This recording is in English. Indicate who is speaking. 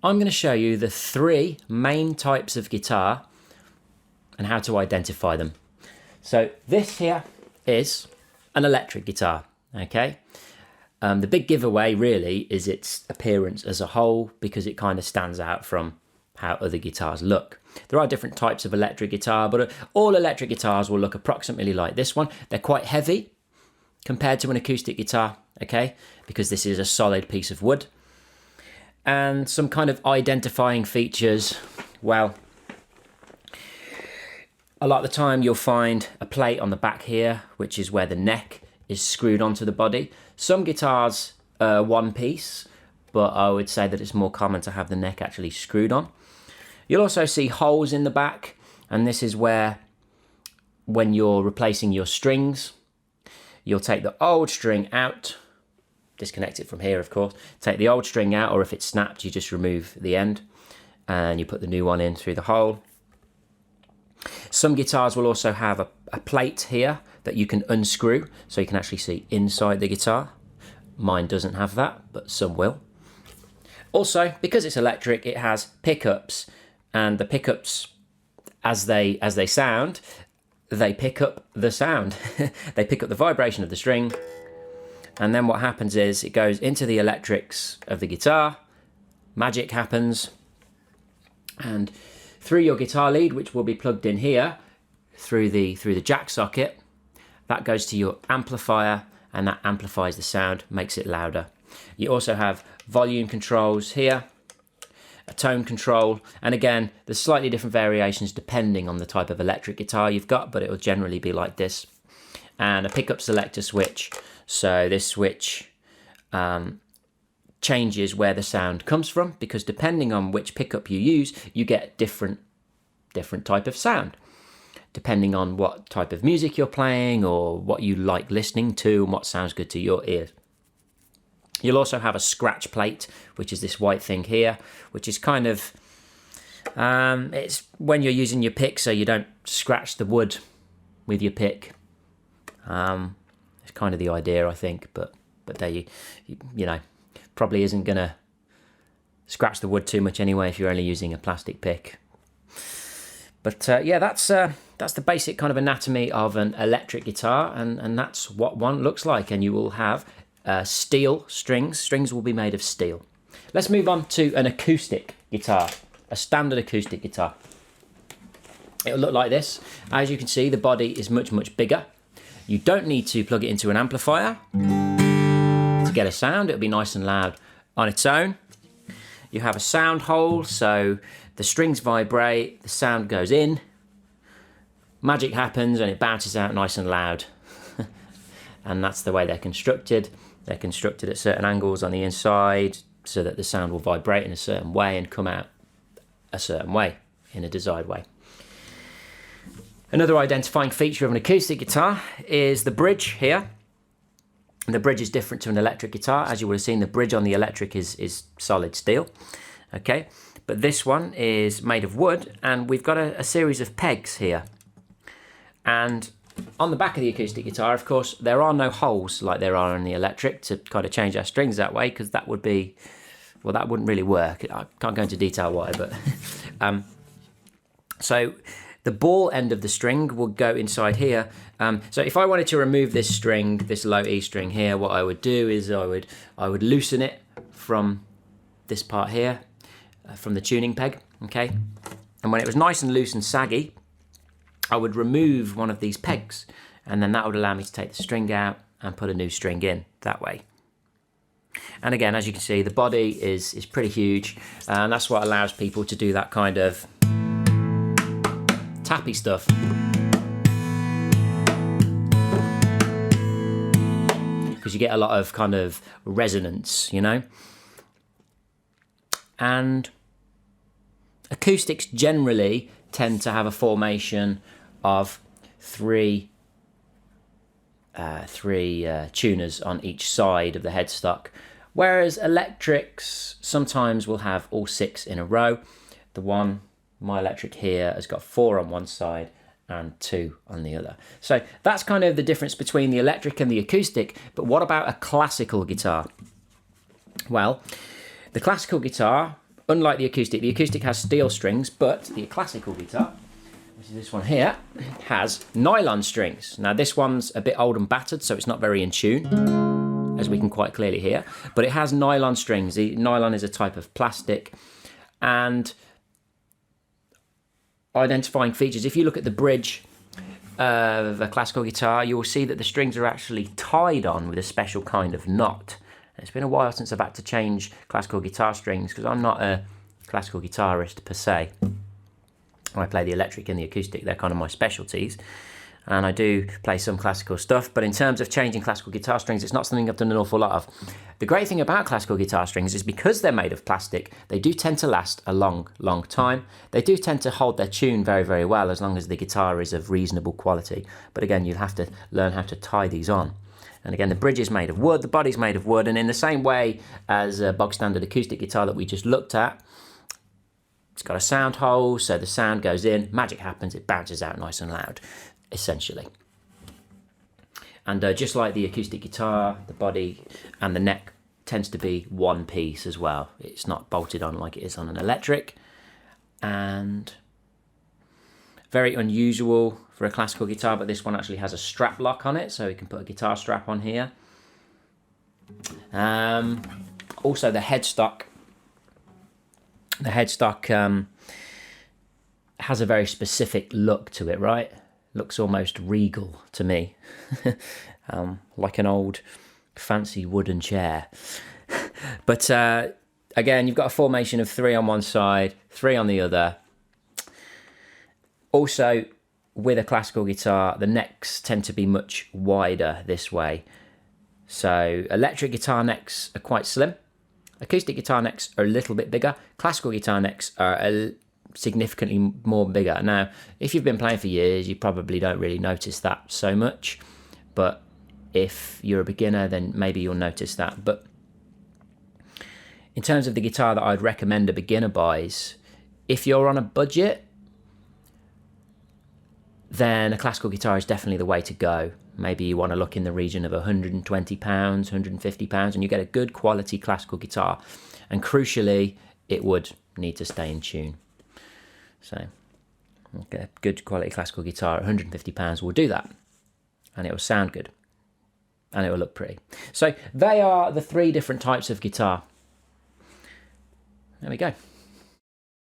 Speaker 1: I'm going to show you the 3 main types of guitar and how to identify them. So this here is an electric guitar, okay? The big giveaway really is its appearance as a whole, because it kind of stands out from how other guitars look. There are different types of electric guitar, but all electric guitars will look approximately like this one. They're quite heavy compared to an acoustic guitar, okay? Because this is a solid piece of wood. And some kind of identifying features, well, a lot of the time you'll find a plate on the back here, which is where the neck is screwed onto the body. Some guitars are one piece, but I would say that it's more common to have the neck actually screwed on. You'll also see holes in the back, and this is where, when you're replacing your strings, you'll take the old string out, disconnect it from here of course, take the old string out, or if it's snapped you just remove the end and you put the new one in through the hole. Some guitars will also have a plate here that you can unscrew, so you can actually see inside the guitar. Mine doesn't have that, but some will. Also, because it's electric, it has pickups, and the pickups, as they sound, they pick up the sound. They pick up the vibration of the string, and then what happens is it goes into the electrics of the guitar, magic happens, and through your guitar lead, which will be plugged in here, through the jack socket, that goes to your amplifier, and that amplifies the sound, makes it louder. You also have volume controls here, a tone control, and again, there's slightly different variations depending on the type of electric guitar you've got, but it will generally be like this. And a pickup selector switch. So this switch changes where the sound comes from, because depending on which pickup you use, you get different type of sound, depending on what type of music you're playing or what you like listening to and what sounds good to your ears. You'll also have a scratch plate, which is this white thing here, which is kind of, it's when you're using your pick so you don't scratch the wood with your pick. It's kind of the idea, I think, but there you know, probably isn't going to scratch the wood too much anyway if you're only using a plastic pick. But yeah, that's the basic kind of anatomy of an electric guitar, and that's what one looks like. And you will have steel strings. Strings will be made of steel. Let's move on to an acoustic guitar, a standard acoustic guitar. It'll look like this. As you can see, the body is much, much bigger. You don't need to plug it into an amplifier to get a sound. It'll be nice and loud on its own. You have a sound hole, so the strings vibrate, the sound goes in, magic happens, and it bounces out nice and loud. And that's the way they're constructed. They're constructed at certain angles on the inside so that the sound will vibrate in a certain way and come out a certain way, in a desired way. Another identifying feature of an acoustic guitar is the bridge here. And the bridge is different to an electric guitar. As you would have seen, the bridge on the electric is solid steel, okay? But this one is made of wood, and we've got a series of pegs here. And on the back of the acoustic guitar, of course, there are no holes like there are on the electric to kind of change our strings that way, because that would be, well, that wouldn't really work. I can't go into detail why, but so the ball end of the string will go inside here. So if I wanted to remove this string, this low E string here, what I would do is I would loosen it from this part here, from the tuning peg, okay? And when it was nice and loose and saggy, I would remove one of these pegs, and then that would allow me to take the string out and put a new string in that way. And again, as you can see, the body is pretty huge, and that's what allows people to do that kind of tappy stuff. Because you get a lot of kind of resonance, you know? And acoustics generally tend to have a formation of three tuners on each side of the headstock, whereas electrics sometimes will have all 6 in a row. My electric here has got 4 on one side and 2 on the other. So that's kind of the difference between the electric and the acoustic. But what about a classical guitar? Well, the classical guitar unlike the acoustic has steel strings, but the classical guitar, which is this one here, has nylon strings. Now this one's a bit old and battered, so it's not very in tune, as we can quite clearly hear, but it has nylon strings. Nylon is a type of plastic, and identifying features, if you look at the bridge of a classical guitar, you will see that the strings are actually tied on with a special kind of knot. It's been a while since I've had to change classical guitar strings because I'm not a classical guitarist per se. I play the electric and the acoustic, they're kind of my specialties. And I do play some classical stuff, but in terms of changing classical guitar strings, it's not something I've done an awful lot of. The great thing about classical guitar strings is because they're made of plastic, they do tend to last a long, long time. They do tend to hold their tune very, very well as long as the guitar is of reasonable quality. But again, you'll have to learn how to tie these on. And again, the bridge is made of wood, the body's made of wood, and in the same way as a bog standard acoustic guitar that we just looked at, it's got a sound hole, so the sound goes in, magic happens, it bounces out nice and loud, essentially. And just like the acoustic guitar, the body and the neck tends to be one piece as well. It's not bolted on like it is on an electric, and very unusual for a classical guitar, but this one actually has a strap lock on it, so you can put a guitar strap on here. Also the headstock. The headstock has a very specific look to it, right? Looks almost regal to me, like an old fancy wooden chair. But again, you've got a formation of 3 on one side, 3 on the other. Also, with a classical guitar, the necks tend to be much wider this way. So electric guitar necks are quite slim. Acoustic guitar necks are a little bit bigger. Classical guitar necks are significantly more bigger. Now, if you've been playing for years, you probably don't really notice that so much. But if you're a beginner, then maybe you'll notice that. But in terms of the guitar that I'd recommend a beginner buys, if you're on a budget, then a classical guitar is definitely the way to go. Maybe you want to look in the region of £120, £150, and you get a good quality classical guitar. And crucially, it would need to stay in tune. So, okay, a good quality classical guitar at £150 will do that. And it will sound good. And it will look pretty. So, they are the 3 different types of guitar. There we go.